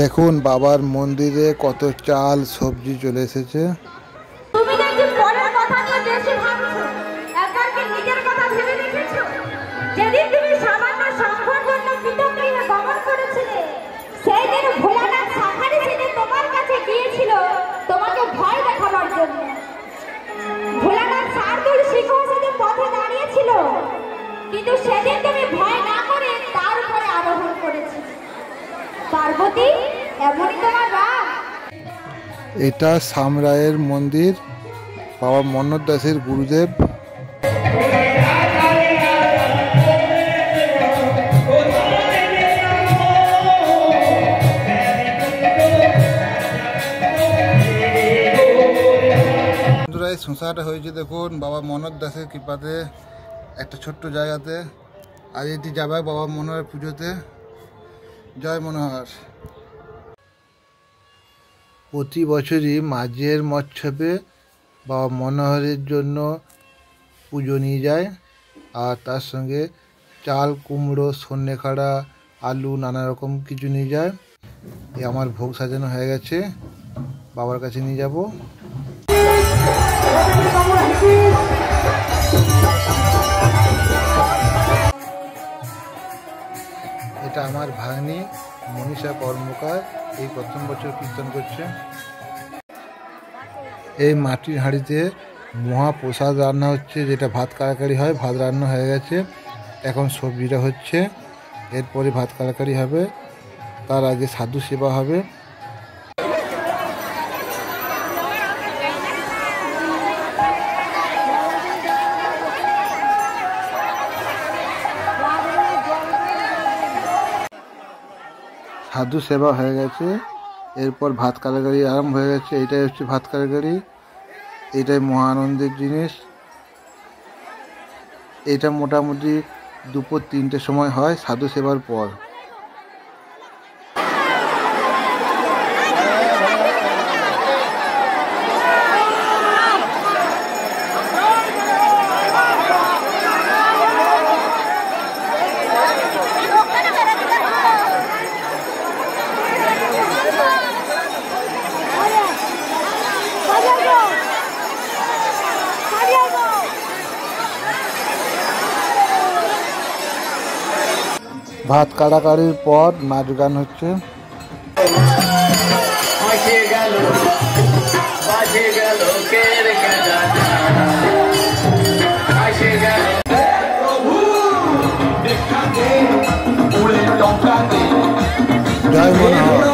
দেখুন বাবার মন্দিরে কত চাল সবজি চলে এসেছে। তুমি নাকি পরের কথা নিয়ে বেশি ভাবছো, একবার কি নিজের কথা ভেবে দেখেছো? যেদিন তুমি সামান্য সম্পর্ক জন্য পিতাগৃহে গমন করেছিলে, সেই দিন ভোলানাথ সাফারি সেজে তোমার কাছে গিয়েছিল তোমাকে ভয় দেখাবার জন্য। ভোলানাথ শার্দুল শিখর সেজে পথে দাঁড়িয়েছিল, কিন্তু সেদিন তুমি ভয় না করে তার উপরে আরোহণ করেছিলে। পার্বতী, এমনই তোমার রাগ। এটা সামরায়ের মন্দির, বাবা মন্নত দাসের গুরুদেব। এই সংসারটা হয়েছে দেখুন বাবা মনোহর দাসের কৃপাতে, একটা ছোট্ট জায়গাতে। আজ এটি যাবে বাবা মনোহরের পুজোতে। জয় মনোহর। প্রতি বছরই মাঝের মৎসবে বাবা মনোহরের জন্য পুজো নিয়ে যায়, আর তার সঙ্গে চাল, কুমড়ো, সন্নেখাড়া, আলু, নানা রকম কিছু নিয়ে যায়। আমার ভোগ সাজানো হয়ে গেছে, বাবার কাছে নিয়ে যাব। এটা আমার ভাগ্নি মনীষা কর্মকার, এই প্রথম বছর কীর্তন করছে। এই মাটির হাঁড়িতে মহাপ্রসাদ রান্না হচ্ছে, যেটা ভাত কাড়াকাড়ি হয়। ভাত রান্না হয়ে গেছে, এখন সবজিটা হচ্ছে, এরপরে ভাত কাড়াকাড়ি হবে, তার আগে সাধু সেবা হবে। সাধু সেবা হয়ে গেছে, এরপর ভাত কাড়াকাড়ি আরম্ভ হয়ে গেছে। এটাই হচ্ছে ভাত কাড়াকাড়ি, এটাই মহা আনন্দের জিনিস। এটা মোটামুটি দুপুর 3টের সময় হয় সাধু সেবার পর। ভাত কাড়াকাড়ির পর নাচ গান হচ্ছে। জয় মনোহর।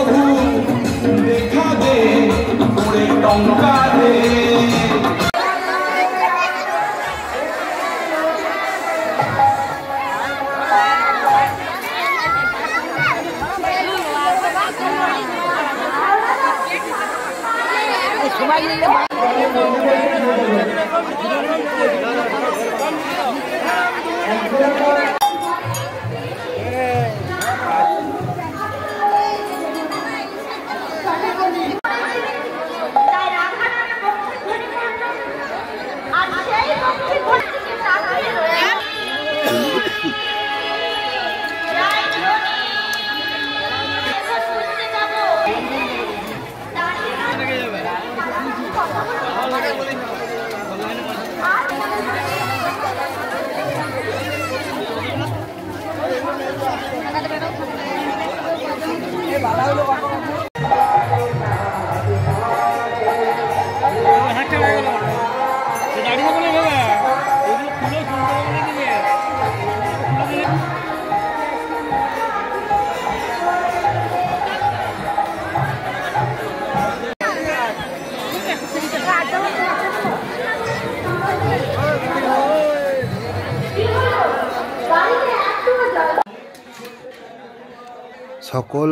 সকল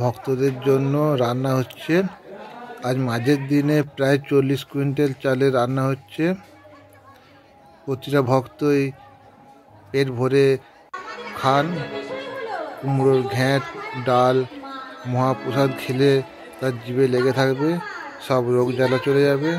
ভক্তদের জন্য রান্না হচ্ছে। আজ মাঝের দিনে প্রায় 40 কুইন্টাল চালের রান্না হচ্ছে। প্রতিটা ভক্তই পেট ভরে খান। কুমড়োর ঘ্যাঁট, ডাল, মহাপ্রসাদ খেলে তার জিভে লেগে থাকবে, সব রোগ জ্বালা চলে যাবে।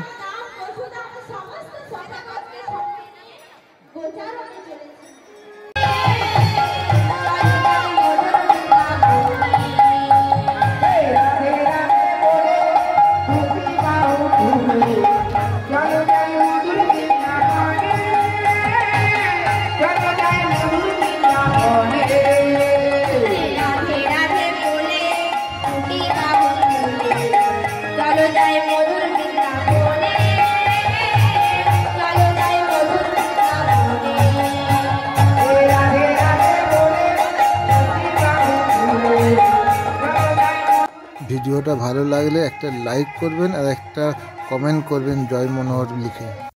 ভিডিওটা ভালো লাগলে একটা লাইক করবেন আর একটা কমেন্ট করবেন জয় মনোহর লিখে।